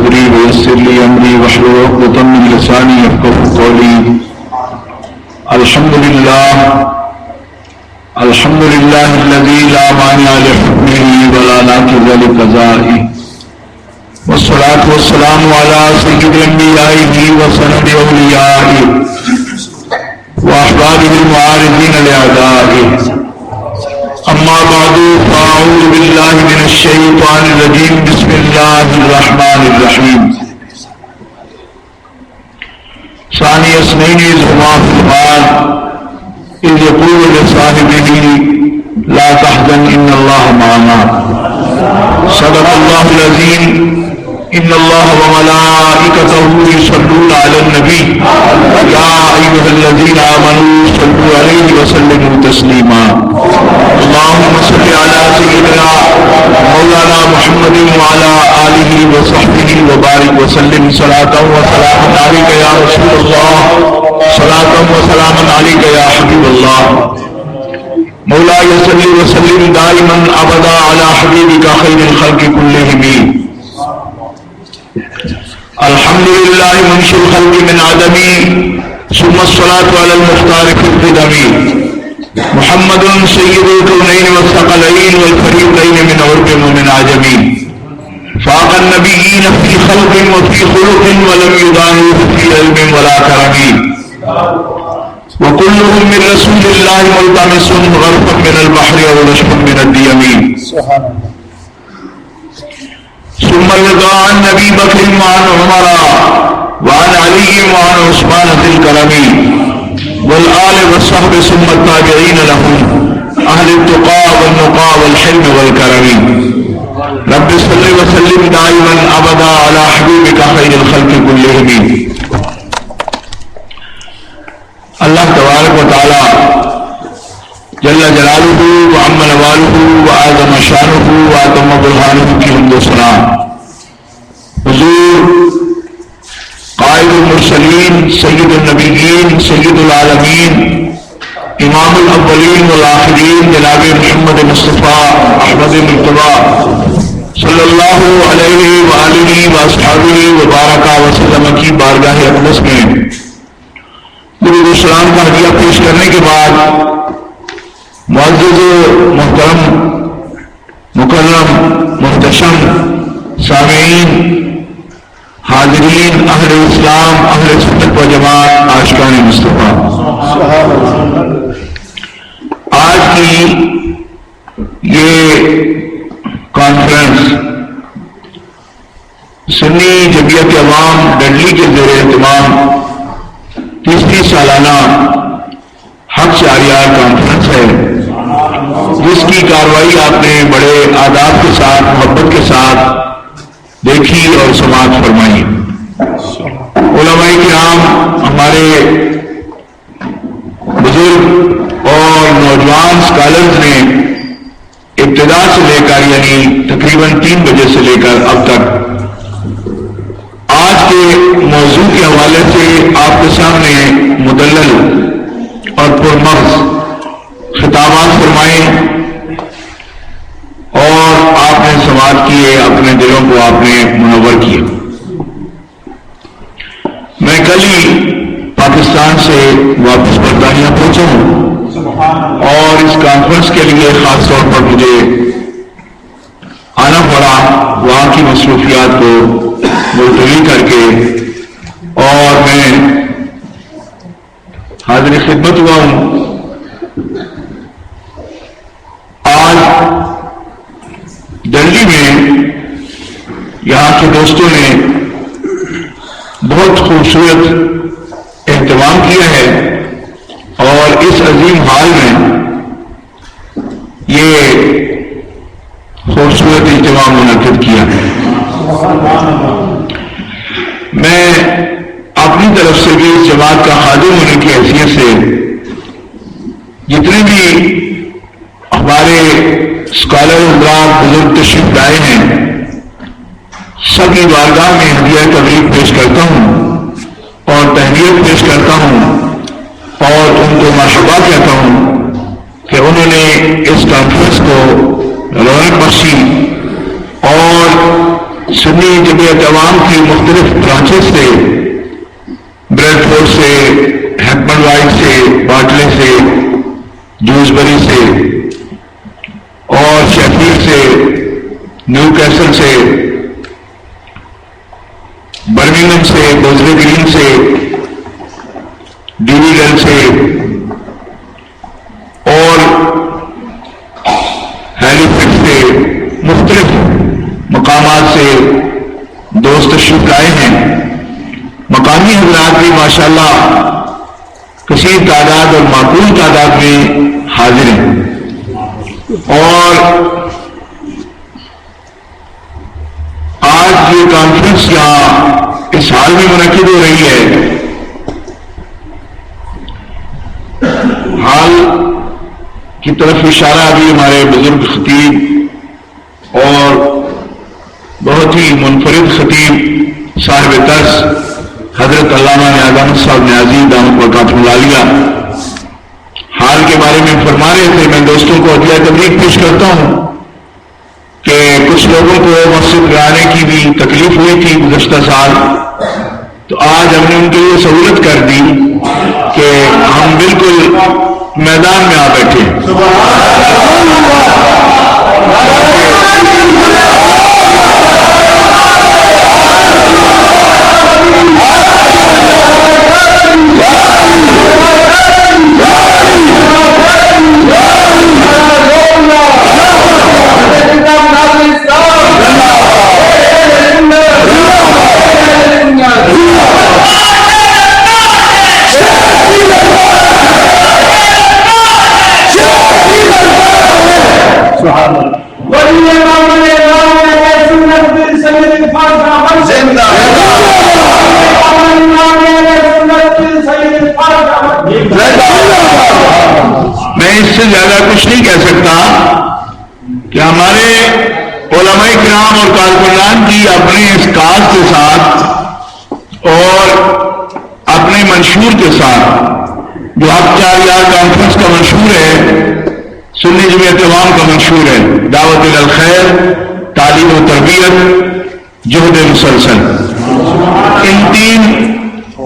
صدري ويسر لي أمري واحلل عقدة من لساني يفقهوا قولي. الحمد لله الذي لا مانع لحكمه ولا ناقض لقضائه، والصلاة والسلام على سيد أنبيائه وسند أوليائه وأحبابه المعارضين لأعدائه. أما بعد فأعوذ بالله من الشيطان الرجيم. بسم الله الرحمن الرحيم. ثاني اثنين إذ هما في الغار إذ يقول لصاحبه لا تحزن إن الله معنا. صدق الله العظيم. إن الله وملائكته يصلون على النبي يا أيها الذين آمنوا صلوا عليه وسلموا تسليما. اللهم صل على سيدنا مولانا محمد وعلى آله وصحبه وبارك وسلم صلاة وسلاما عليك يا رسول الله، صلاة وسلاما عليك يا حبيب الله. مولاي صل وسلم دائما أبدا على حبيبك خير الخلق كلهم. الحمد لله منشئ الخلق من عدم، ثم الصلاة على المختار في القدم. محمد سيد الكونين والثقلين والفريقين من عرب ومن عجم. فاق النبيين في خلق وفي خلق ولم يضاهوه في علم ولا كرم. وكلهم من رسول الله ملتمس غرفا من البحر او رشفا من الديم. ثم رضا عن نبي بكر وعن عمر وعن علي وعن عثمان ذي الكرم والآل والصحب ثم التابعين لهم أهل التقى والنقى والحلم والكرم. رب صل وسلم دائما أبدا على حبيبك خير الخلق كلهم. اللہ تبارک و تعالی جل جلالہ وعم نوالہ وعظم شانہ واتم برہانہ کی حمد و ثنا حضور قائد المرسلین سید النبیین سید العالمین امام الاولین والآخرین جناب محمد مصطفیٰ احمد مجتبیٰ صلی اللہ علیہ وآلہ واصحابہ وبارک وسلم کی بارگاہ اقدس میں درود و سلام کا ہدیہ پیش کرنے کے بعد معزز و محترم مکرم محتشم سامعین حاضرین اہل اسلام اہل سنت و جماعت عاشقان مصطفیٰ، آج کی یہ کانفرنس سنی جمعیت عوام ڈنڈلی کے زیر اہتمام تیسری سالانہ حق شہریار کانفرنس ہے، جس کی کارروائی آپ نے بڑے آداب کے ساتھ محبت کے ساتھ دیکھی اور سماعت فرمائی. علماء کرام ہمارے بزرگ اور نوجوان اسکالرز نے ابتدا سے لے کر یعنی تقریباً 3 بجے سے لے کر اب تک آج کے موضوع کے حوالے سے آپ کے سامنے مدلل اور پرمغز خطابات فرمائے اور آپ نے سماعت کیے، اپنے دلوں کو آپ نے منور کیا. میں کل ہی پاکستان سے واپس برطانیہ پہنچا ہوں اور اس کانفرنس کے لیے خاص طور پر مجھے آنا پڑا وہاں کی مصروفیات کو ملتوی کر کے، اور میں حاضر خدمت ہوا ہوں. آج دہلی میں یہاں کے دوستوں نے بہت خوبصورت اہتمام کیا ہے اور اس عظیم حال میں یہ خوبصورت اہتمام منعقد کیا ہے. میں اپنی طرف سے بھی اس جماعت کا خادم ہونے کی حیثیت سے جتنے بھی ہمارے اسکالر حضرات بزرگ تشریف لائے ہیں سب کی بارگاہ میں ہدیہ تبریک پیش کرتا ہوں اور تہنیت پیش کرتا ہوں اور ان کو مرحبا کہتا ہوں کہ انہوں نے اس کانفرنس کو رونق بخشی اور سنی جمعیت عوام کی مختلف برانچز سے، بریڈ فورڈ سے، ہیپمن وائٹ سے، باٹلے سے، جوزبری سے اور شیفیلڈ سے، نیو کیسل سے، برمنگھم سے، بوزلے گرین سے، ڈیویڈن سے اور ہیلیفیکس سے، مختلف مقامات سے دوست تشریف لائے ہیں۔ مقامی حضرات بھی ماشاءاللہ کثیر تعداد اور معقول تعداد میں حاضر ہیں، اور آج یہ کانفرنس یہاں اس حال میں منعقد ہو رہی ہے۔ حال کی طرف اشارہ ابھی ہمارے بزرگ خطیب اور بہت ہی منفرد خطیب صاحب طرز حضرت علامہ نیاز احمد صاحب نیازی دامت برکاتہ العالیہ حال کے بارے میں فرما رہے تھے۔ میں دوستوں کو عدلیہ تبریک پیش کرتا ہوں کہ کچھ لوگوں کو مسجد میں آنے کی بھی تکلیف ہوئی تھی گزشتہ سال، تو آج ہم نے ان کے لیے سہولت کر دی کہ ہم بالکل میدان میں آ بیٹھے۔ میں اس سے زیادہ کچھ نہیں کہہ سکتا کہ ہمارے علماء کرام اور کارکنان کی اپنے اس کاز کے ساتھ اور اپنے منشور کے ساتھ جو اب 4 یار کانفرنس کا منشور ہے، سنی جمعیت عوام کا منشور ہے، دعوت الخیر، تعلیم و تربیت، جہد مسلسل، ان 3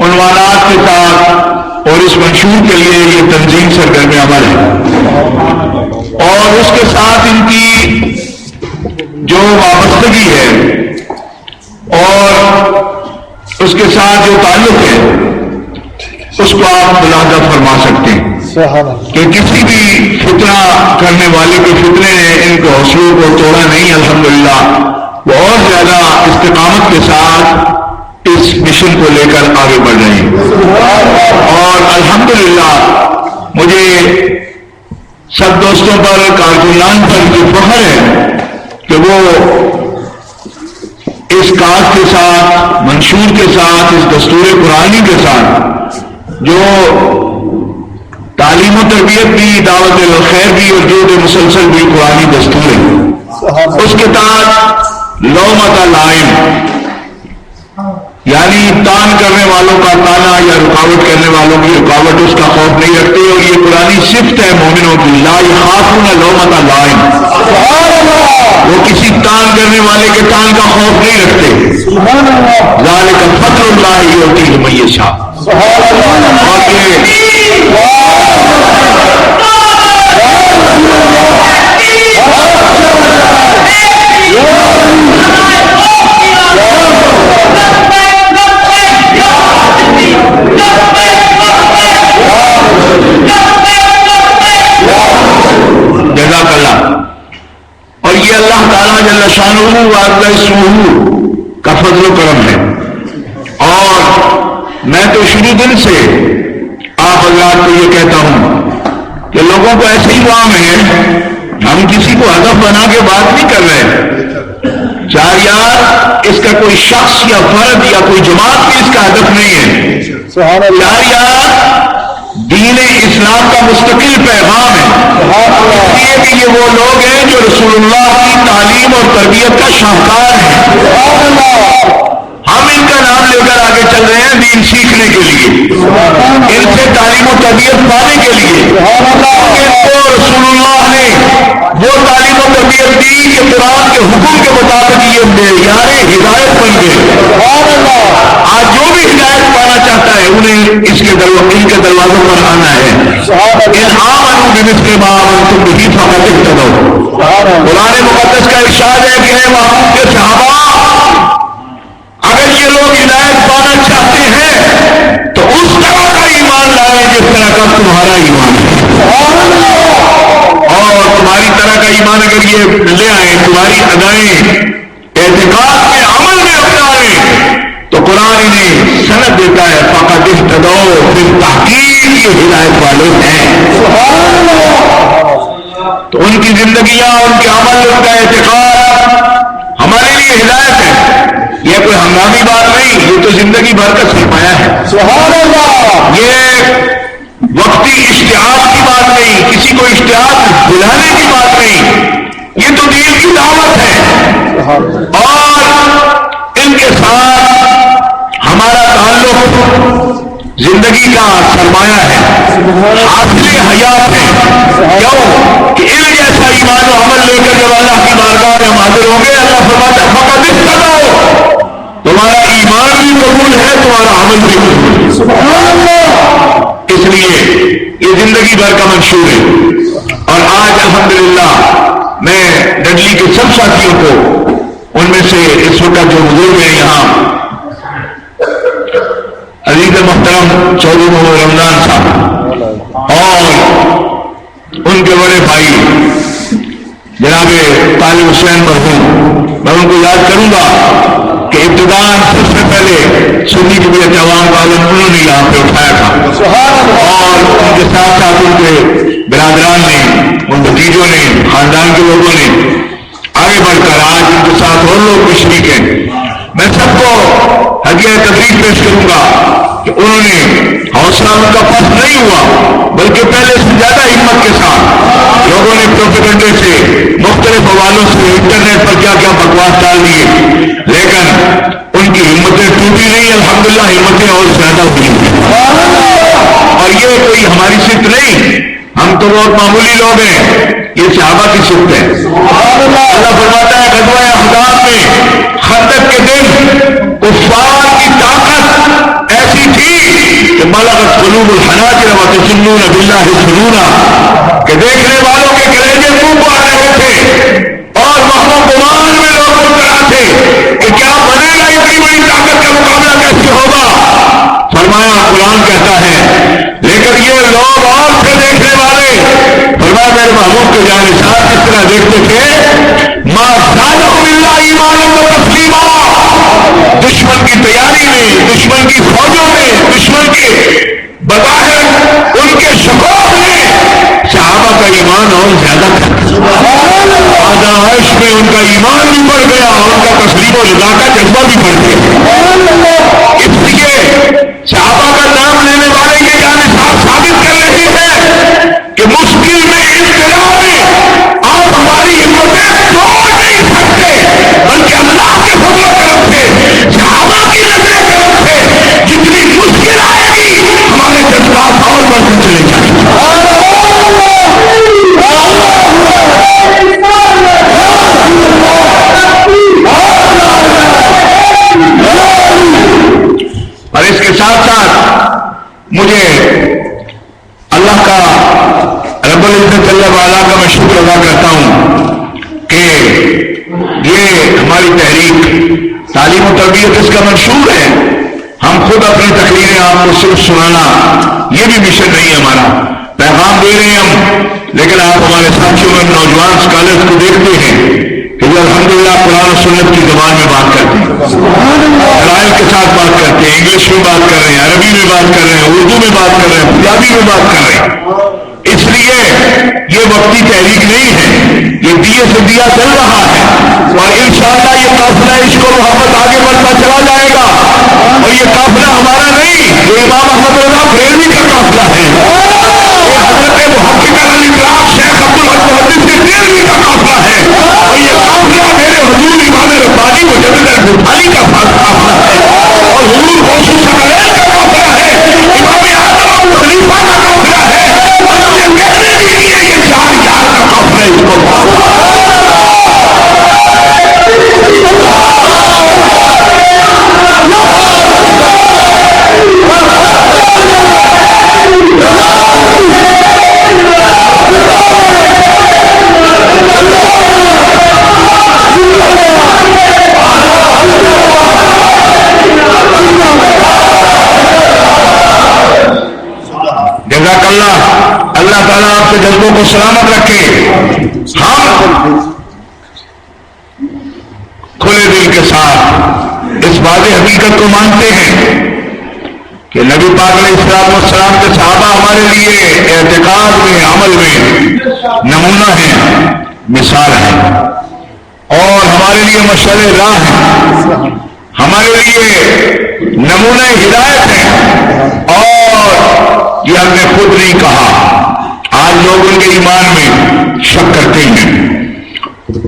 عنوانات کے ساتھ اور اس منشور کے لیے یہ تنظیم سرگرم عمل ہے، اور اس کے ساتھ ان کی جو وابستگی ہے اور اس کے ساتھ جو تعلق ہے اس کو آپ ملاحظہ فرما سکتے ہیں کہ کسی بھی فتنہ کرنے والے کے فتنے نے ان کے حوصلوں کو توڑا نہیں۔ الحمدللہ بہت زیادہ استقامت کے ساتھ اس مشن کو لے کر آگے بڑھ رہے ہیں، اور الحمدللہ مجھے سب دوستوں پر، کارکنان پر یہ فخر ہے کہ وہ اس کاز کے ساتھ، منشور کے ساتھ، اس دستور قرآنی کے ساتھ جو تعلیم و تربیت بھی، دعوت الخیر بھی اور جہد مسلسل بھی قرآنی دستور ہے، اس کے تحت لومۃ لائم یعنی تان کرنے والوں کا تانا یا رکاوٹ کرنے والوں کی رکاوٹ، اس کا خوف نہیں رکھتے، اور یہ قرآنی صفت ہے مومنوں کی، لا یخافون لومۃ لائم، وہ کسی تان کرنے والے کے تان کا خوف نہیں رکھتے۔ ذالک فضل اللہ یؤتیہ من یشاء، جزاک اللہ۔ اور یہ اللہ تعالیٰ جل شانہ وعز اسمہ کا فضل و کرم ہے، اور میں تو شروع دن سے آپ حضرات کو یہ کہتا ہوں کہ لوگوں کو ایسے ہی کام ہے، ہم کسی کو ہدف بنا کے بات نہیں کر رہے۔ 4 یار اس کا کوئی شخص یا فرد یا کوئی جماعت بھی اس کا ہدف نہیں ہے۔ 4 یار دین اسلام کا مستقل پیغام ہے، اس لیے کہ یہ وہ لوگ ہیں جو رسول اللہ کی تعلیم اور تربیت کا شاہکار ہیں۔ ہم ان کا نام لے کر آگے چل رہے ہیں دین سیکھنے کے لیے، ان سے تعلیم و تربیت پانے کے لیے، ان کو رسول اللہ نے وہ تعلیم و تربیت دی کہ قرآن کے کے حکم کے مطابق یہ معیار ہدایت بن گئے. آج جو بھی ہدایت پانا چاہتا ہے انہیں ان کے دروازوں پر آنا ہے. آمنوا بمثل ما آمنتم به فقد اهتدوا. قرآن مقدس کا ارشاد ہے کہ محمود کے صحابہ اگر یہ لوگ ہدایت پانا چاہتے ہیں تو اس طرح کا ایمان لائیں جس طرح کا تمہارا ایمان ہے. اور تمہاری طرح کا ایمان اگر یہ لے آئیں, تمہاری ادائیں اعتقاد کے عمل میں اپنائیں تو قرآن انہیں سند دیتا ہے فقط اہتدوا, پھر تحقیق یہ ہدایت والے ہیں. تو ان کی زندگیاں, ان کے عمل, ان کا اعتقاد ہمارے لیے ہدایت ہے. یہ کوئی ہنگامی بات نہیں, یہ تو زندگی بھر کا سرمایہ ہے. یہ وقتی اشتہار کی بات نہیں, کسی کو اشتہار دلانے کی بات نہیں, یہ تو دین کی دعوت ہے. اور ان کے ساتھ ہمارا تعلق زندگی کا سرمایہ ہے, حاصل حیات ہے. کیوں کہ ان جیسا ایمان و عمل لے کر جب اللہ کی بارگاہ میں حاضر ہوں گے, اللہ فرماتا ہے فقط اہتدوا, تمہارا ایمان بھی قبول ہے, تمہارا عمل بھی قبول ہے. اس لیے یہ زندگی بھر کا منشور ہے. اور آج الحمدللہ میں ڈڈلی کے سب ساتھیوں کو, ان میں سے اس وقت جو بزرگ ہیں یہاں عزیز محترم چودھری محمد رمضان صاحب اور ان کے بڑے بھائی جناب طالب حسین مرحوم, میں ان کو یاد کروں گا کہ ابتداء سب سے پہلے سنی جمعیت عوام کا عالم انہوں نے یہاں پہ اٹھایا تھا, اور ان کے ساتھ ساتھ ان کے برادران نے, ان بھتیجوں نے, خاندان کے لوگوں نے آگے بڑھ کر آج ان کے ساتھ اور لوگ بھی شریک ہیں. میں سب کو ہدیہ تبریک پیش کروں گا کہ انہوں نے حوصلہ ان کا پست نہیں ہوا, بلکہ پہلے سے زیادہ ہمت کے ساتھ لوگوں نے پروپیگنڈے سے, مختلف حوالوں سے, انٹرنیٹ پر کیا کیا بکواس ڈال دیے, لیکن ان کی ہمتیں ٹوٹی نہیں, الحمدللہ ہمتیں اور زیادہ ہوئی. اور یہ کوئی ہماری صفت نہیں, ہم تو بہت معمولی لوگ ہیں, یہ صحابہ کی صفت ہے. اللہ فرماتا ہے غزوہ احزاب میں خندق کے دن کفار کی طاقت ایسی تھی کہ بلغت قلوب الحناجر وتظنون باللہ الظنونا, کہ دیکھنے والوں کے کلیجے منہ کو آ رہے تھے اور وہم و گمان میں لوگ مبتلا تھے کہ کیا بنے گا, اتنی بڑی طاقت کا مقابلہ کیسے ہوگا. فرمایا قرآن کہتا ہے لیکن یہ لوگ اور تھے دیکھنے والے, فرمایا میرے محبوب کے جانشار اس طرح دیکھتے تھے ما زادہم الا ایمانا و تسلیما, دشمن کی تیاری میں, دشمن کی فوجوں میں, دشمن کے بظاہر ان کے شکوک میں صحابہ کا ایمان اور زیادہ تھا. آزائش میں ان کا ایمان بھی بڑھ گیا, ان کا تسلیم و رضا کا جذبہ بھی بڑھ گیا. اس لیے صحابہ کا نام لینے والے یہ جانشار ثابت کر رہے ہیں کہ مشکل میں, ابتلا میں آپ ہماری ہمتیں توڑ نہیں سکتے, بلکہ اللہ کے فضل و کرم سے, صحابہ کی نظر کرم سے جتنی مشکل آئے گی ہمارے جذبات اور بڑھتے چلے جائیں گے. اور اس کے ساتھ ساتھ مجھے اللہ کا رب العزت اللہ والا کا میں شکر ادا کرتا ہوں کہ یہ ہماری تحریک تعلیم و تربیت اس کا منشور ہے. ہم خود اپنی تقریریں آپ کو صرف سنانا یہ بھی مشن نہیں ہے ہمارا, پیغام دے رہے ہیں ہم, لیکن آپ ہمارے ساتھیوں میں نوجوان اسکالرس کو دیکھتے ہیں کہ جو الحمدللہ قرآن و سنت کی زبان میں بات کرتے ہیں, دلائل کے ساتھ بات کرتے ہیں, انگلش میں بات کر رہے ہیں, عربی میں بات کر رہے ہیں, اردو میں بات کر رہے ہیں, پنجابی میں بات کر رہے ہیں. اس لیے یہ وقتی تحریک نہیں ہے, یہ دیے سے دیا چل رہا ہے, اور انشاءاللہ یہ قافلہ عشق و محبت آگے بڑھتا چلا جائے گا. اور یہ قافلہ ہمارا نہیں, یہ امام احمد رضا بریلوی کا قافلہ ہے, یہ حضرت محقق الاسلام شیخ عبدالحق محدث بریلوی کا قافلہ ہے, اور یہ قافلہ میرے حضور امام ربانی مجدد الغفاری کا قافلہ ہے, اور حضور غوث ثقلین کا قافلہ ہے, امام اعظم ابو حنیفہ کا قافلہ ہے, اور یہ میرے لیے یہ چار یار کا قافلہ ہے. اس کو اللہ تعالیٰ آپ کے جذبوں کو سلامت رکھے. ہم کھلے دل کے ساتھ اس واضح حقیقت کو مانتے ہیں کہ نبی پاک علیہ السلام والسلام کے صحابہ ہمارے لیے اعتقاد میں، عمل میں نمونہ ہیں، مثال ہیں، اور ہمارے لیے مشعل راہ ہیں، ہمارے لیے نمونہ ہدایت ہیں. اور یہ ہم نے خود نہیں کہا، آج لوگ ان کے ایمان میں شک کرتے ہیں،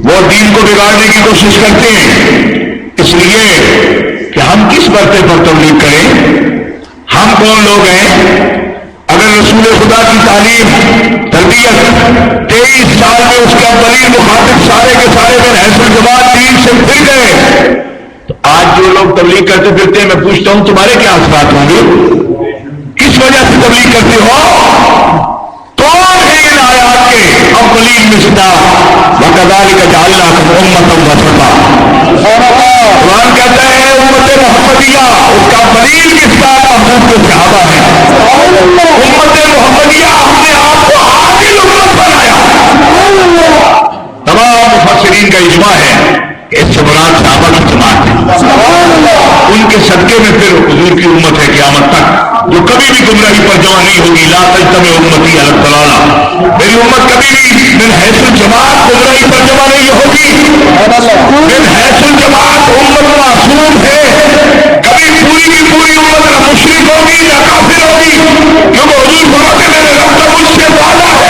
وہ دین کو بگاڑنے کی کوشش کرتے ہیں، اس لیے کہ ہم کس برتے پر تبلیغ کریں. ہم کون لوگ ہیں؟ اگر رسول خدا کی تعلیم تربیت 23 سال میں اس کے اولین مخاطب سارے کے سارے بن حیثیت جماعت دین سے پھر گئے، تو آج جو لوگ تبلیغ کرتے پھرتے ہیں، میں پوچھتا ہوں تمہارے کیا اثرات ہوں گے؟ کس وجہ سے تبلیغ کرتے ہو؟ کون ہے ان آیات کے اولین مصداق؟ وَكَذَلِكَ جَعَلْنَاكُمْ أُمَّةً وَسَطًا. قرآن کہتا ہے امت محمدیہ، اس کا اولین مصداق محبوب کے صحابہ ہیں. امت محمدیہ، ہم نے آپ کو عادل امت بنایا. تمام مفسرین کا اجماع ہے کہ اس سے مراد صحابہ کی جماعت ہے. ان کے صدقے میں پھر حضور کی امت ہے قیامت تک، جو کبھی بھی گمراہی پر جمع نہیں ہوگی. لا تجتمع امتی علی الضلالہ، میری امت کبھی بھی من حیث الجماعت گمراہی پر جمع نہیں ہوگی. من حیث الجماعت امت معصوم ہے، کبھی پوری کی پوری امت نہ مشرک ہوگی نہ کافر ہوگی، کیونکہ حضور فرماتے ہیں میرے رب کا مجھ سے وعدہ ہے،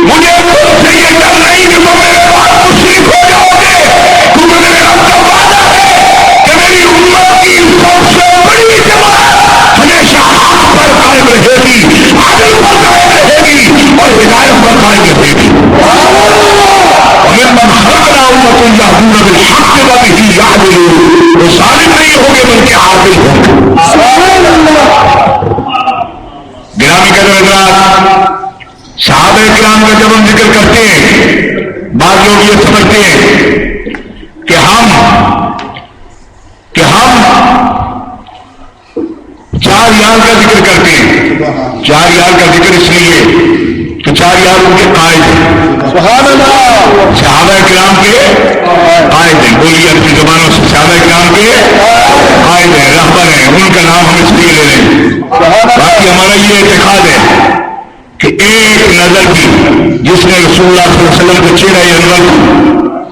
مجھے خود سے یہ ڈر نہیں کہ تم میرے بعد مشرک ہو جاؤ گے، کیونکہ میرے رب کا وعدہ ہے کہ میری امت کی سب سے بڑی جماعت ہمیشہ حق پر قائم رہے گی، عدل پر قائم رہے گی اور ہدایت پر قائم رہے گی. وَمِمَّنْ خَلَقْنَا أُمَّةً يَهْدُونَ بِالْحَقِّ وَبِهِ يَعْدِلُونَ. وہ ظالم نہیں ہوں گے بلکہ عادل ہوں گے. گرامی قدر حضرات، صحابہ کرام کا جب ہم ذکر کرتے ہیں، بعض لوگ یہ سمجھتے ہیں کہ ہم 4 یار کا ذکر کرتے ہیں. 4 یار کا ذکر اس لیے کہ 4 یار ان کے قائد ہیں. سبحان اللہ. صحابہ کرام کے قائد ہیں. بولیے اپنی زبانوں سے، صحابہ کرام کے قائد ہیں، رہبر ہیں. ان کا نام ہم اس لیے لے رہے ہیں. باقی ہمارا یہ اعتقاد ہے کہ ایک نظر بھی جس نے رسول اللہ صلی اللہ علیہ وسلم کے چہرہ انور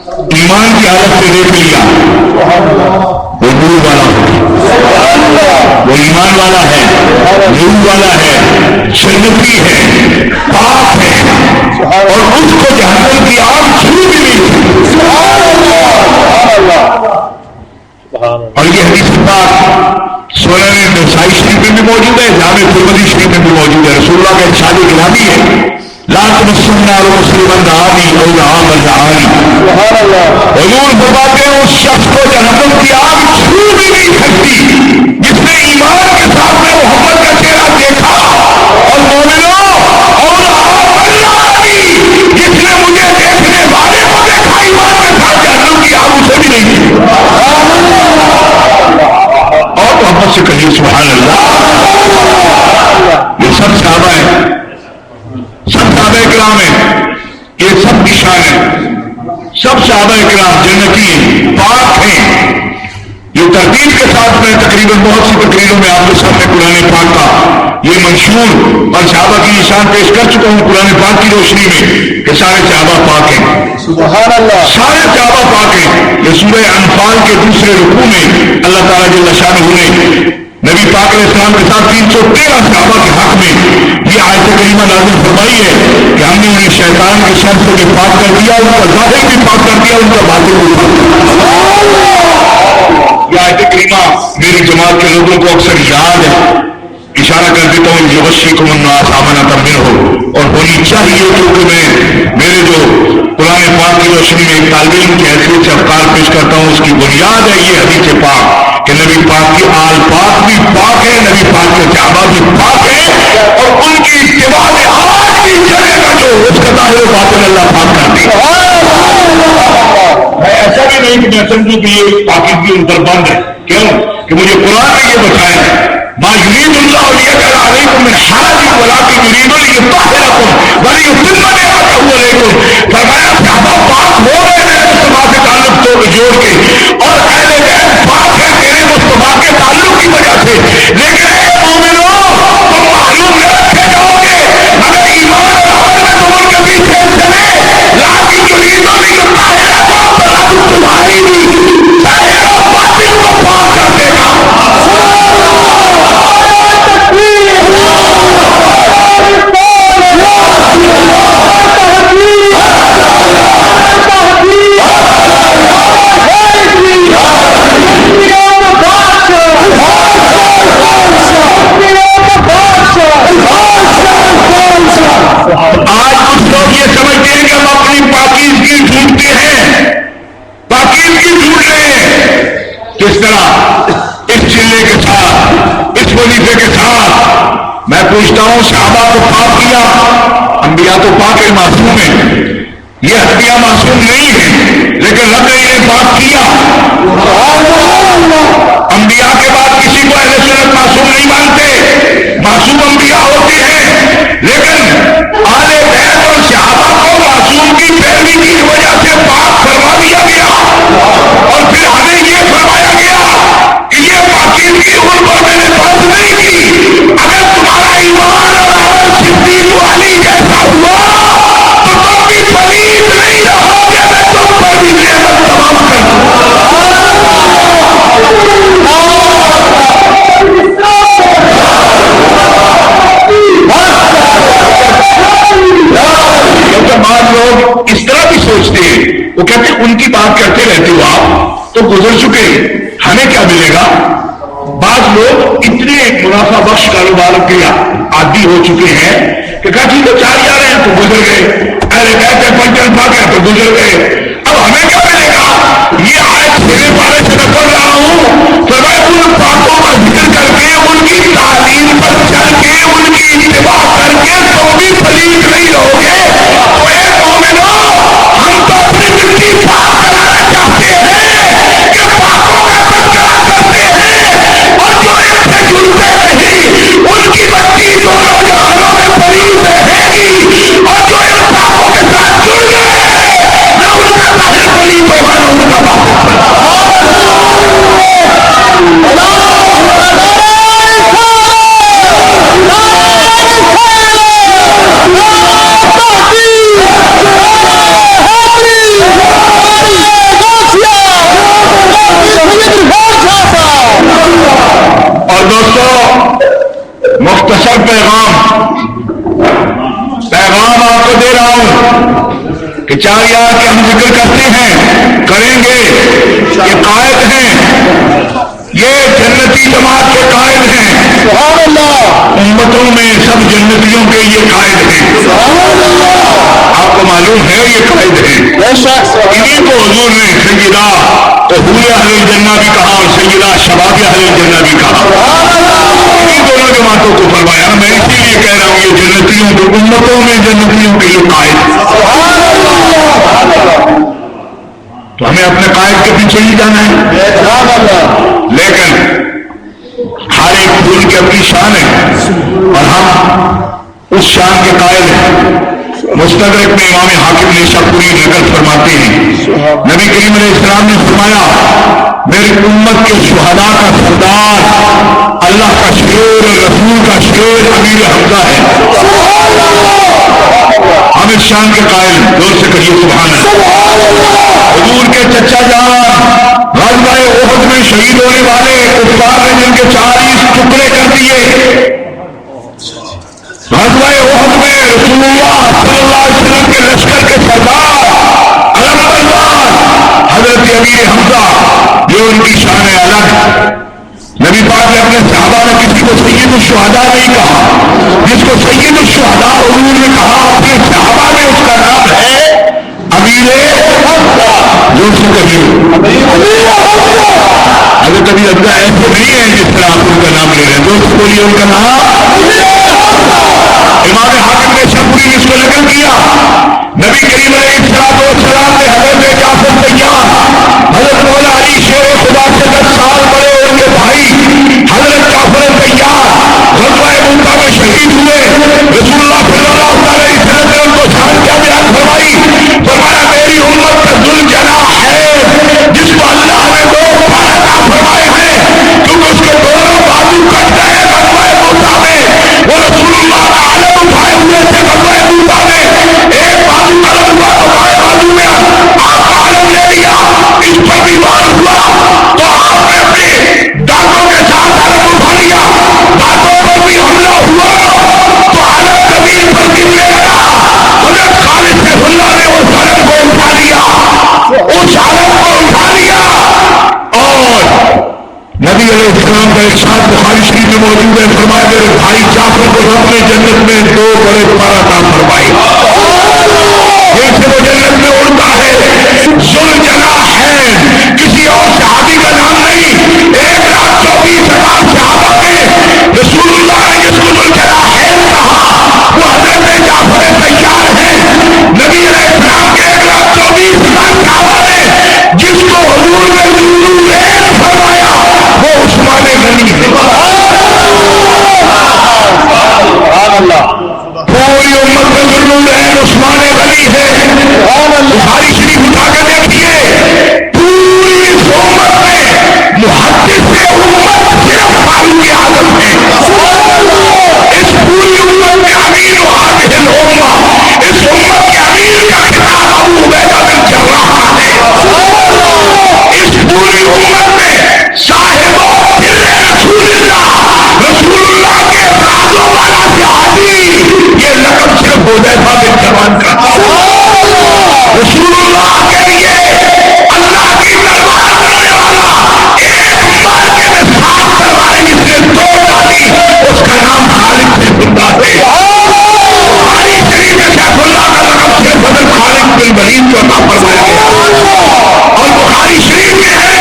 کو ایمان کی حالت سے دیکھ لیا، وہ نور والا ہوگا، وہ ایمان والا ہے، نور والا ہے، جنتی ہے، پاک ہے، اور اس کو جہنم کی آگ چھو بھی نہیں سکتی. اور یہ حدیث پاک سنن نسائی شریف میں بھی موجود ہے، جامع ترمذی شریف میں بھی موجود ہے. رسول اللہ کا ارشاد گرامی ہے، لا تمسوا النار مسلما دعانی او دعاما دعانی. حضور فرماتے ہیں اس شخص کو جہنم کی آگ چھو بھی نہیں سکتی جس نے ایمان کے ساتھ میں محمد کا چہرہ دیکھا. اور مومنوں اور آمنی، جس نے مجھے دیکھنے والے کو دیکھا ایمان کے ساتھ، جہنم کی آگ اسے بھی نہیں دی. اور محمد سے کہیے سبحان اللہ. یہ سب صحابہ ہیں، سب صحابہ کرام ہیں، یہ سب نشان ہیں. سب صحابہ کرام جنتی ہیں، پاک ہیں. یہ ترتیب کے ساتھ میں تقریباً بہت سی تقریروں میں آپ کے سامنے قرآن پاک کا یہ منشور اور صحابہ کی نشان پیش کر چکا ہوں قرآن پاک کی روشنی میں کہ سارے صحابہ پاک ہیں. سبحان اللہ. سارے صحابہ پاک ہیں. یہ سورہ انفال کے دوسرے رکوع میں اللہ تعالیٰ جل شانہ نے نبی پاک علیہ السلام کے ساتھ 313 صحابہ کے حق میں یہ آیت کریمہ نازل فرمائی ہے کہ ہم نے انہیں شیطان کے شر سے بھی پاک کر دیا، ان کا ظاہر بھی پاک کر دیا، ان کا باطن بھی پاک کر دیا. یہ آیت کریمہ میری جماعت کے لوگوں کو اکثر یاد ہے. اشارہ کر دیتا ہوں یغشیکم الناس امنۃ منہ، اور ہونی چاہیے کیونکہ میں میرے جو قرآن پاک کی روشنی میں ایک طالب علم کی حیثیت سے افکار پیش کرتا ہوں، اس کی بنیاد ہے یہ حدیث پاک کہ نبی پاک کی آل پاک بھی پاک ہے، نبی پاک کے صحابہ بھی پاک ہے، اور ان کی اتباع میں آج بھی چلے گا جو اس کا ظاہر و باطن اللہ پاک کرتے ہیں. میں ایسا بھی نہیں کہ میں سمجھوں کہ یہ پاکیزگی ان پر بند ہے. کیوں کہ مجھے قرآن نے یہ بتایا ہے ما یرید اللہ علیکم من حرج ولکن یرید لیطہرکم ولیتم نعمتہ علیکم. فرمایا صحابہ پاک ہو رہے ہیں مصطفیٰ سے تعلق جوڑ کے, اور اہل بیت پاک ہے تیرے مصطفیٰ کے تعلق کی وجہ سے, لیکن اے مومنو تم معلوم نہ رکھے جاؤ گے اگر ایمان اور عمل میں تم ان کے پیچھے چلے, لیکن یرید لیطہرکم تو تمہاری بھی ظاہر و باطن کو پاک کر دے گا. آج کچھ لوگ یہ سمجھتے ہیں کہ ہم اپنی پاکیزگی ڈھونڈتے ہیں, پاکیزگی ڈھونڈ رہے ہیں. کس طرح؟ اس چلے کے ساتھ, اس وظیفے کے ساتھ. میں پوچھتا ہوں صحابہ کو پاک کیا, انبیاء تو پاک ہے, معصوم ہیں, یہ ہڈیاں معصوم نہیں ہیں, لیکن رب نے انہیں پاک کیا. انبیاء کے بعد کسی کو اہل سنت معصوم نہیں مانتے, معصوم انبیاء ہوتے ہیں, لیکن آل بیت اور صحابہ کو معصوم کی پیروی کی وجہ سے پاک فرما دیا گیا, اور پھر ہمیں یہ فرمایا گیا کہ یہ پاکیزگی ان پر میں نے فرض نہیں کی. اگر تمہارا ایمان اور عمل صدیق علی جیسا ہوا تو تم بھی پلید نہیں رہو گے, میں تم پر بھی نعمت تمام کر دوں. بعض لوگ اس طرح بھی سوچتے ہیں, وہ کہتے ہیں ان کی بات کرتے رہتے ہو آپ تو گزر چکے, ہمیں کیا ملے گا. بعض لوگ اتنے منافع بخش کاروبار کے عادی ہو چکے ہیں کہ کہا ٹھیک ہے 4 جا رہے ہیں تو گزر گئے, ارے کہتے ہیں 55 بھاگ ہیں تو گزر گئے, اب ہمیں کیا ملے گا. یہ آج میرے بارے سے میں پڑھ رہا ہوں, فرمایا ان پاکوں کا ذکر کر کے, ان کی تعلیم پر چل کے, ان کی اتباع کر کے تو بھی پلید نہیں رہو گے. تو اے مومنو, ہم تو اپنی مٹی پاک کرانا چاہتے ہیں کہ پاکوں کا تذکرہ کرتے ہیں, اور جو ان سے جڑتے نہیں ان کی مٹی دونوں جہانوں میں پلید رہے گی, اور جو ان پاکوں کے ساتھ جڑ گئے نہ ان کا ظاہر پلید ہوگا نہ ان کا باطن. اور دوستو, مختصر پیغام آپ کو دے رہا ہوں کہ 4 یار کے ہم ذکر کرتے ہیں, کریں گے, یہ قائد ہیں, یہ جنتی جماعت کے قائد ہیں. سبحان اللہ. امتوں میں سب جنتیوں کے یہ قائد ہیں. آپ کو معلوم ہے یہ قائد ہیں. انہیں کو حضور نے سیدہ قبول اہل الجنہ بھی کہا اور سیدہ شباب اہل الجنہ بھی کہا. انہیں دونوں جماعتوں کو فرمایا. میں اسی لیے کہہ رہا ہوں یہ جنتیوں کو, امتوں میں جنتیوں کے یہ قائد. تو ہمیں اپنے قائد کے پیچھے ہی جانا ہے, لیکن ہر ایک پھول کی اپنی شان ہے اور ہم اس شان کے قائل ہیں. مستدرک میں امام حاکم نے شاپوری نقل فرماتے ہیں, نبی کریم علیہ السلام نے فرمایا میری امت کے شہداء کا سردار اللہ کا شیر, رسول کا شیر امیر حمزہ ہے. ہم اس شان کے قائل, زور سے کہیے سبحان اللہ. حضور کے چچا جان غزوہ احد میں شہید ہونے والے کفار نے جن کے 40 ٹکڑے کر دیے, غزوہ احد میں رسول اللہ صلی اللہ علیہ وسلم کے لشکر کے سردار علم بردار حضرت امیر حمزہ, یہ ان کی شان الگ. نبی پاک نے اپنے صحابہ میں کسی کو سید الشہداء نہیں کہا, جس کو سید الشہداء حضور نے کہا اپنے صحابہ میں اس کا نام ہے امیر حمزہ. جو سے کہیے حضرت امیر حمزہ ایسے نہیں ہے جس طرح آپ ان کا نام لے رہے ہیں. دوست بولیے ان کا نام. امام حاکم نے شاپوری نے اس کو نقل کیا, نبی کریم علیہ السلام نے حضرت جعفر طیار, حضرت مولا علی شیر خدا سے 10 سال بڑے ان کے بھائی حضرت جعفر طیار غزوہ موتہ میں شہید رسول اللہ صلی اللہ علیہ وسلم نے ان کو شان کیا بیان فرمائی؟ فرمایا میری امت کا ذوالجناح ہے جس کو اللہ نے دو پر عطا فرمائے ہیں کیونکہ اس کے دونوں بازو کٹ گئے غزوہ موسیٰ میں. وہ رسول اللہ کا علم اٹھائے ہوئے تھے غزوہ موسیٰ میں. ایک بازو قلم ہوا تو بائیں بازو میں آپ کا علم لے لیا. اس پر بھی وار ہوا تو آپ نے اپنے دانتوں کے ساتھ علم اٹھا لیا. دانتوں پر بھی حملہ ہوا تو علم زمین پر گرنے لگا. حضرت خالد سے اللہ نے اس علم کو اٹھا لیا. اس علم کو اٹھا لیا اور نبی علیہ السلام کا ارشاد بخاری شریف میں موجود ہے. فرمایا میرے بھائی جعفر کو رب نے جنت میں دو بڑے پر عطا فرمائی. ایک سے وہ جنت میں اڑتا ہے ذوالجناح ہے. کسی اور صحابی کا نام نہیں. 1,24,000 صحابہ میں رسول اللہ نے جس کو ذوالجناح ہے کہا وہ حضرت جعفر تیار ہیں. نبی علیہ السلام کے 1,24,000 صحابہ نے جس کو حضور نے ذوالنورین فرمایا وہ عثمان غنی ہے. پوری امت میں ذوالنورین عثمان غنی ہے. بخاری شریف اٹھا کے دیکھیے پوری امت میں محدث امت صرف فاروق اعظم ہے. اس پوری امت میں امیر هذه الامه اس امت کے امیر کا خطاب ابو عبیدہ بن جراح کا ہے. اس پوری امت میں صاحب رسول اللہ کے رازوں والا صحابی یہ لقب صرف حذیفہ بن جمان کا. رسول اللہ کے لیے اللہ کی تلوار کرنے والا ایک مار کے میں 7 تلواریں جس نے توڑ ڈالی اس کا نام خالد بن بندہ ہے. بخاری شریف میں شیخ اللہ کا لقب صرف حضرت خالد بن ولید کو عطا فرمایا گیا. اور بخاری شریف میں ہے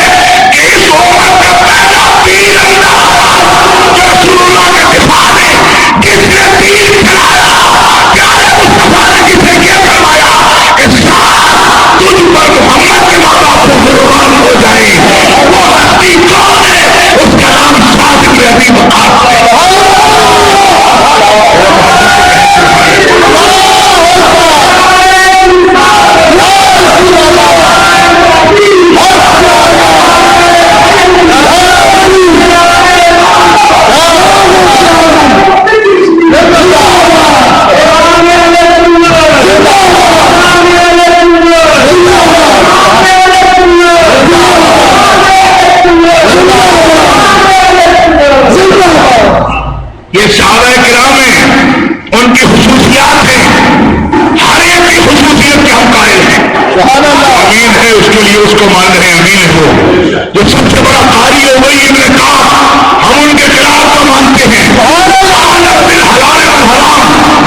کہ اس امت کا پہلا تیر انداز جو رسول اللہ کے دفاع میں جس نے تیر چلایا پیارے مصطفیٰ نے جسے کیا کروایا کہ تجھ پر محمد کے ماں باپ کو قربان ہو جائے. وہ ہستی کون ہے؟ اس کا نام صادق بن ابی وقاص ہے. یہ صحابہ کرام ہیں ان کی خصوصیات ہیں. ہر ایک کی خصوصیت کے ہم قائل ہیں. امین ہے اس کے لیے اس کو مان رہے ہیں. امین ہے وہ جو سب سے بڑا قاری ہے وہی ابن کعب ہم ان کے خلاف کو مانتے ہیں. حلال والحرام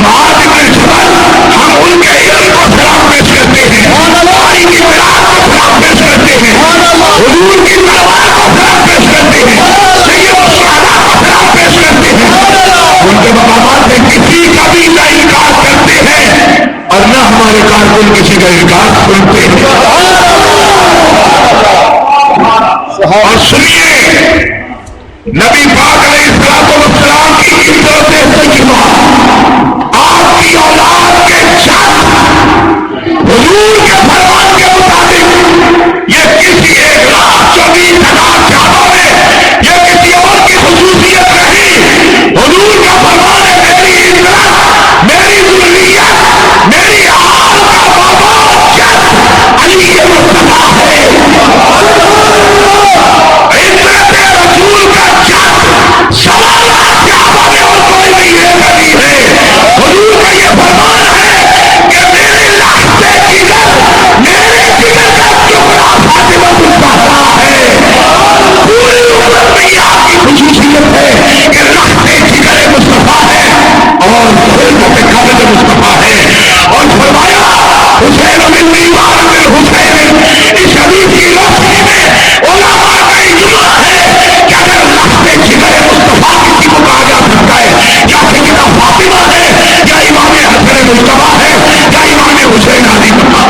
معاذ بن جبل ہم ان کے علم کو خلاف پیش کرتے ہیں. قاری کی قرات کو خلاف پیش کرتے ہیں. حضور کی تلوار کو خلاف پیش کرتے ہیں. سید الشہداء کو خلاف پیش کرتے ہیں. ان کے مقامات میں کسی کا بھی نہ انکار کرتے ہیں اور نہ ہمارے کارکن کسی کا انکار سنتے ہیں. اور سنیے نبی پاک علیہ السلام کی عزت طیبہ آپ کی اولاد کے شان حضور کے فرمان کے مطابق یہ کسی 1,24,000 صحابہ میں یہ کسی اور کی خصوصیت نہیں. حضور کا فرمان ہے میری عزت میری ذریت میری آل کا بابا جد علی مصطفیٰ ہے. عزت رسول کا جد سوالات صحابہ میں اور کوئی نہیں ہے کبھی ہے. حضور کا یہ فرمان ہے کہ میرے لحظے جگر میرے جگر کا ٹکڑا فاطمہ الزہرا ہے. پوری امت میں یہ آپ کی خصوصیت ہے کہ لحظے جگر مصطفیٰ ہے اور ضرورت قبض مصطفیٰ ہے. اور فرمایا حسین بن دیوار بن حسین اس حدیث کی روشنی میں علماء کا اجماع ہے کہ اگر لحظے جگر مصطفیٰ کسی کو کہا جا سکتا ہے یا سیدہ فاطمہ ہے یا امام حسن مصطفیٰ ہے یا امام حسین علی مصطفیٰ.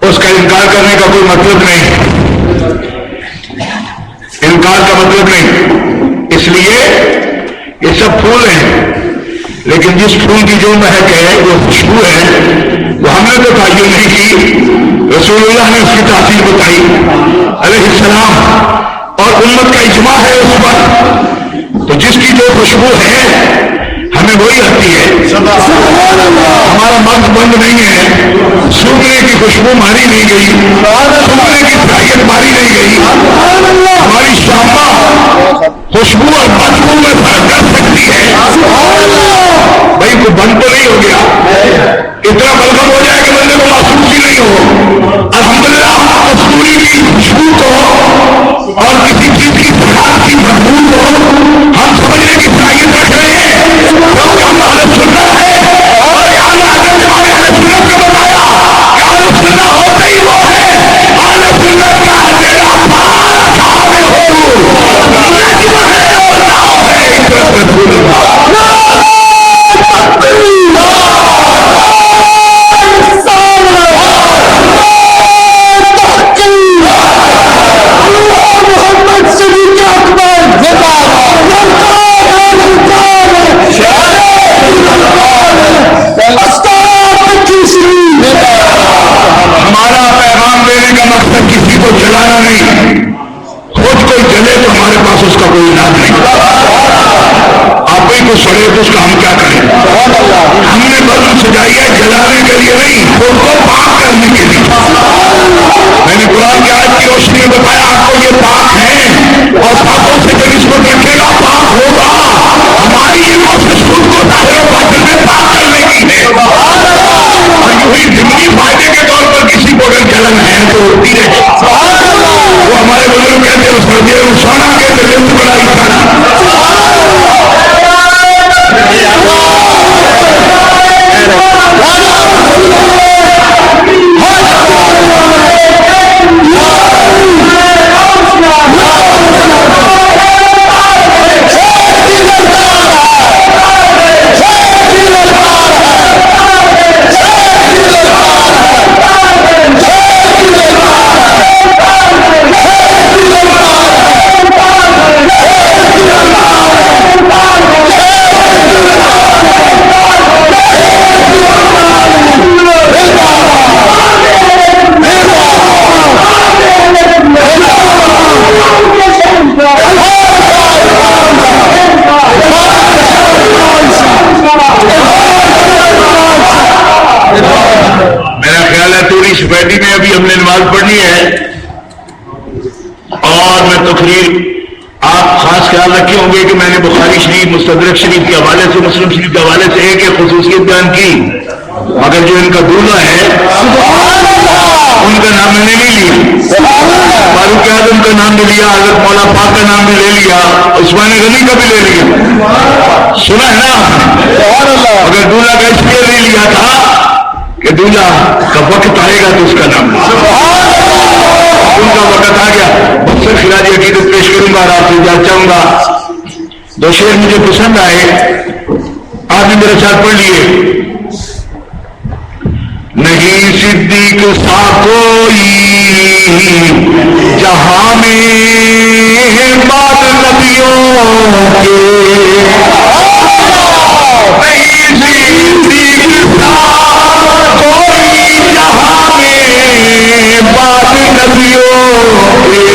اس کا انکار کرنے کا کوئی مطلب نہیں، انکار کا مطلب نہیں. اس لیے یہ سب پھول ہیں، لیکن جس پھول کی جو مہک ہے، جو خوشبو ہے، وہ ہم نے تو تعین نہیں کی، رسول اللہ نے اس کی تاثیر بتائی علیہ السلام، اور امت کا اجماع ہے اس پر. تو جس کی جو خوشبو ہے ہمیں وہی آتی ہے. ہمارا مغز بند نہیں ہے، سونگنے کی خوشبو ماری نہیں گئی، سونگنے کی صلاحیت ماری نہیں گئی. ہماری شامہ خوشبو اور بدبو میں فرق کر سکتی ہے. بھائی کو بند تو نہیں ہو گیا، اتنا بلغم ہو جائے کہ بندے کو محسوس ہی نہیں ہو. الحمدللہ کستوری کی خوشبو کو اور کسی چیز کی صلاحیت کی بدبو کو ہم سمجھنے کی صلاحیت رکھ رہے ہیں، کیونکہ ہم اہل سنت ہے. اور یہاں حضرت امام اہل سنت نے بتایا کہ اہل سنت ہوتے ہی وہ ہے، اہل سنت کا تیرا پاس صاحب حضور نجم ہے اور ناؤ ہے عزت رسول اللہ. ہمارا پیغام دینے کا مقصد کسی کو جلانا نہیں، خود کوئی جلے تو ہمارے پاس اس کا کوئی علاج نہیں. آپ ہی کو سڑے تو اس کا ہم کیا کریں؟ ہم نے بلب سجائی ہے جلانے کے لیے نہیں، خود کو پاک کرنے کے لیے. میں نے قرآن کی آیت کی روشنی میں بتایا آپ کو یہ پاک ہے، اور پاکوں سے جو نسبت رکھے گا پاک ہوگا. ہماری یہ کوشش خود کو ظاہر و باطن میں پاک کرنے کی ہے، اور یوں ہی ضمنی فائدے کے طور پر کسی کو اگر جلن ہے تو ہوتی رہے. وہ ہمارے بزرگ کہتے ہیں سردی سونا کے دل بڑا ہی کھانا. سپیٹی میں ابھی ہم نے نماز پڑھنی ہے، اور میں تقریر آپ خاص خیال رکھے ہوں گے کہ میں نے بخاری شریف، مستدرک شریف کے حوالے سے، مسلم شریف کے حوالے سے ایک ایک خصوصیت بیان کی، مگر جو ان کا دولہا ہے ان کا نام میں نے نہیں لیا. فاروق اعظم کا نام بھی لیا، حضرت مولا پاک کا نام بھی لے لیا، عثمان غنی کا بھی لے لیا، سنا ہے نا. مگر دولہا کا اس لیے نہیں لیا تھا کہ دولہا کا وقت آئے گا تو اس کا نام ان کا وقت آ گیا. بہت سے خراج عقیدت پیش کروں گا اور آپ سے اجازت چاہوں گا. دو شعر مجھے پسند آئے، آپ نے میرے ساتھ پڑھ لیے. نہیں صدیق سا کوئی جہاں میں بعد نبیوں کے، نہیں صدیق سا کوئی جہاں میں بعد نبیوں کے،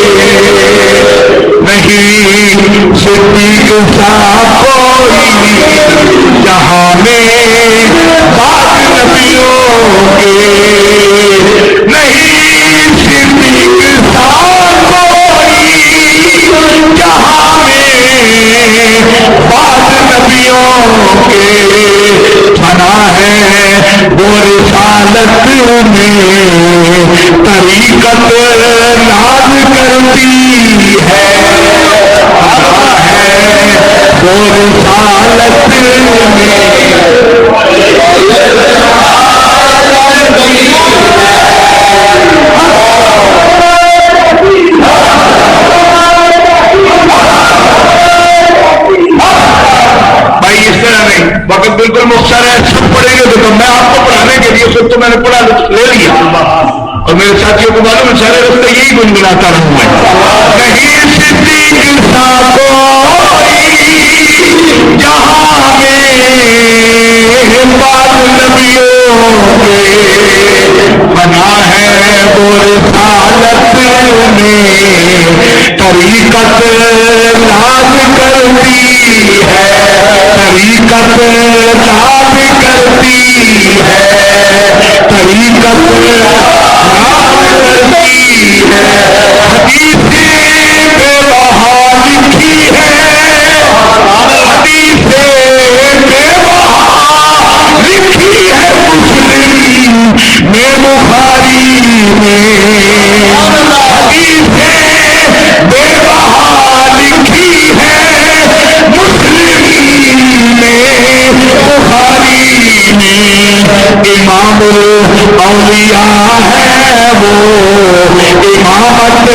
نہیں صدیق سا کوئی جہاں میں بعد نبیوں کے، نہیں صدیق سا کوئی جہاں میں بعد نبیوں کے، فنا ہے وہ رسالت میں طریقت ناز کرتی ہے، فنا ہے وہ رسالت میں بھائی. اس طرح نہیں، وقت بالکل مختصر ہے، سب پڑھیں گے تو میں آپ کو پڑھانے کے لیے سب تو میں نے پڑھا لے لیا، اور میرے ساتھیوں کو معلوم ہے سارے رستے یہی گنگناتا رہوں میں نہیں صدیق سا کوئی جہاں میں بعد نبیوں کے بنا ہے وہ رسالت میں طریقت ناز کرتی ہے طریقت ناز کرتی ہے طریقت حدیث بے وہا لکھی ہے حدیث بے وہا لکھی ہے مسلم میں بخاری میں حدیث بے وہا لکھی ہے مسلم میں بخاری میں امام الاولیاء ہے وہ امامت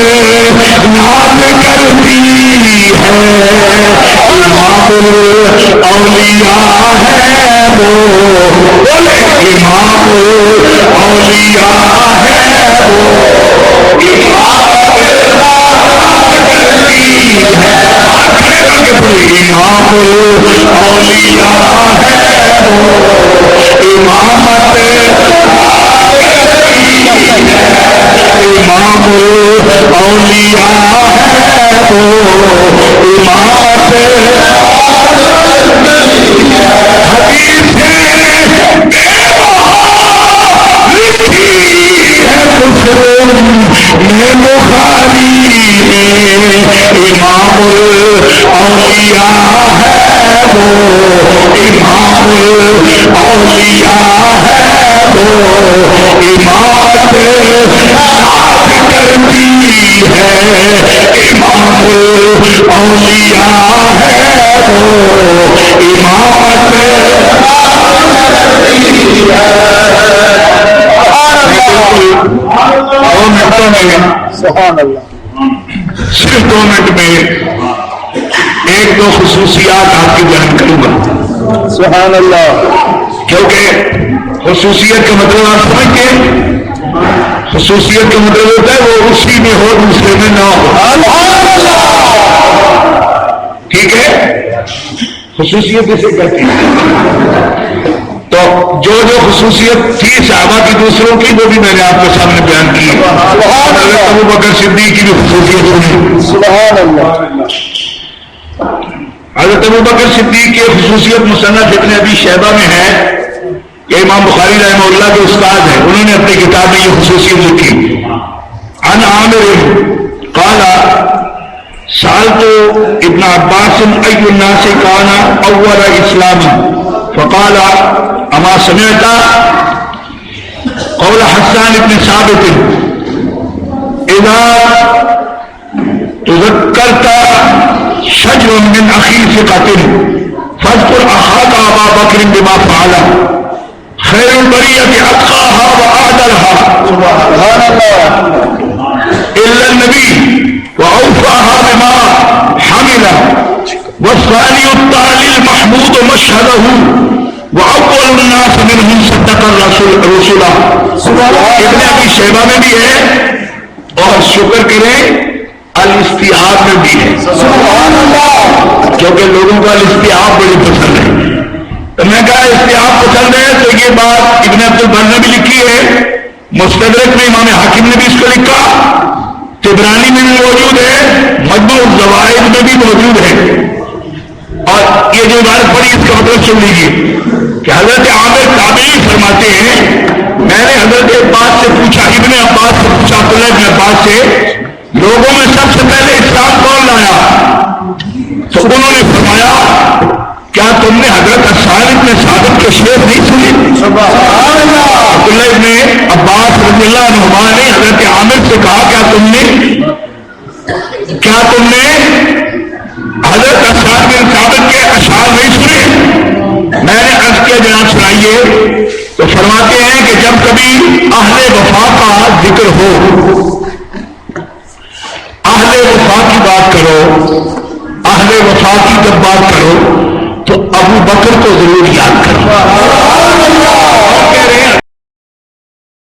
ناز کرتی ہے امام الاولیاء ہے وہ بولے امام الاولیاء ہے وہ امامت ناز کرتی ہے امام الاولیاء ہے وہ امامت امام الاولیاء ہے وہ امامت حدیث بے وہا لکھی ہے مسلم میں بخاری میں امام الاولیاء ہے وہ امام الاولیاء ہے وہ امامت ناز کرتی ہے امام الاولیاء ہے وہ امامت سبحان اللہ صرف 2 منٹ میں 1-2 خصوصیات آپ کی بیان کروں گا سبحان اللہ کیونکہ خصوصیت کا مطلب آپ سمجھتے ہیں خصوصیت کا مطلب ہوتا ہے وہ اسی میں ہو دوسرے میں نہ ہو ٹھیک ہے خصوصیت اسے کہتے ہیں تو جو خصوصیت تھی صحابہ کی دوسروں کی وہ بھی میں نے آپ کے سامنے بیان کی حضرت ابوبکر صدیق کی بھی خصوصیت سنی سبحان اللہ حضرت ابوبکر صدیق کی خصوصیت مصنف ابن ابی شیبہ میں ہے کہ امام بخاری رحمہ اللہ کے استاد ہیں انہوں نے اپنی کتاب میں یہ خصوصیت لکھی عن عامر قال سألت ابن عباس أي الناس كان أول إسلاما فقال أما سمعت قول حسان بن ثابت إذا تذكرت شجرا من أخي ثقة فاذكر أخاك أبا بكر بما فعل خير البرية أتقاها وأعدلها إلا النبي وأوفاها بما حمل والثاني التالي المحمود مشهده وأول الناس منهم صدق الرسول ابن ابی شیبہ میں بھی ہے اور شکر کریں الاستیعاب میں بھی ہے کیونکہ لوگوں کو الاستیعاب بڑی پسند ہے تو میں کہا استیعاب پسند ہے تو یہ بات ابن عبد البر نے بھی لکھی ہے مستدرک میں امام حاکم نے بھی اس کو لکھا طبرانی میں بھی موجود ہے مجموع الزوائد میں بھی موجود ہے اور یہ جو عبارت پڑھی اس کا مطلب سن لیجیے کہ حضرت عامر تابعی فرماتے ہیں میں نے حضرت عباس سے پوچھا ابن عباس سے پوچھا عبداللہ ابن عباس سے لوگوں میں سب سے پہلے اسلام کون لایا تو انہوں نے فرمایا کیا تم نے حضرت حسان ابن ثابت کے شعر نہیں سنے عبداللہ ابن عباس رضی اللہ عنہما نے حضرت عامر سے کہا کیا تم نے حضرت حسان بن ثابت کے اشعار نہیں سنے میں نے عرض کیا جناب سنائیے تو فرماتے ہیں کہ جب کبھی اہل وفا کا ذکر ہو اہل وفا کی بات کرو اہل وفا کی جب بات کرو تو ابو بکر کو ضرور یاد کرو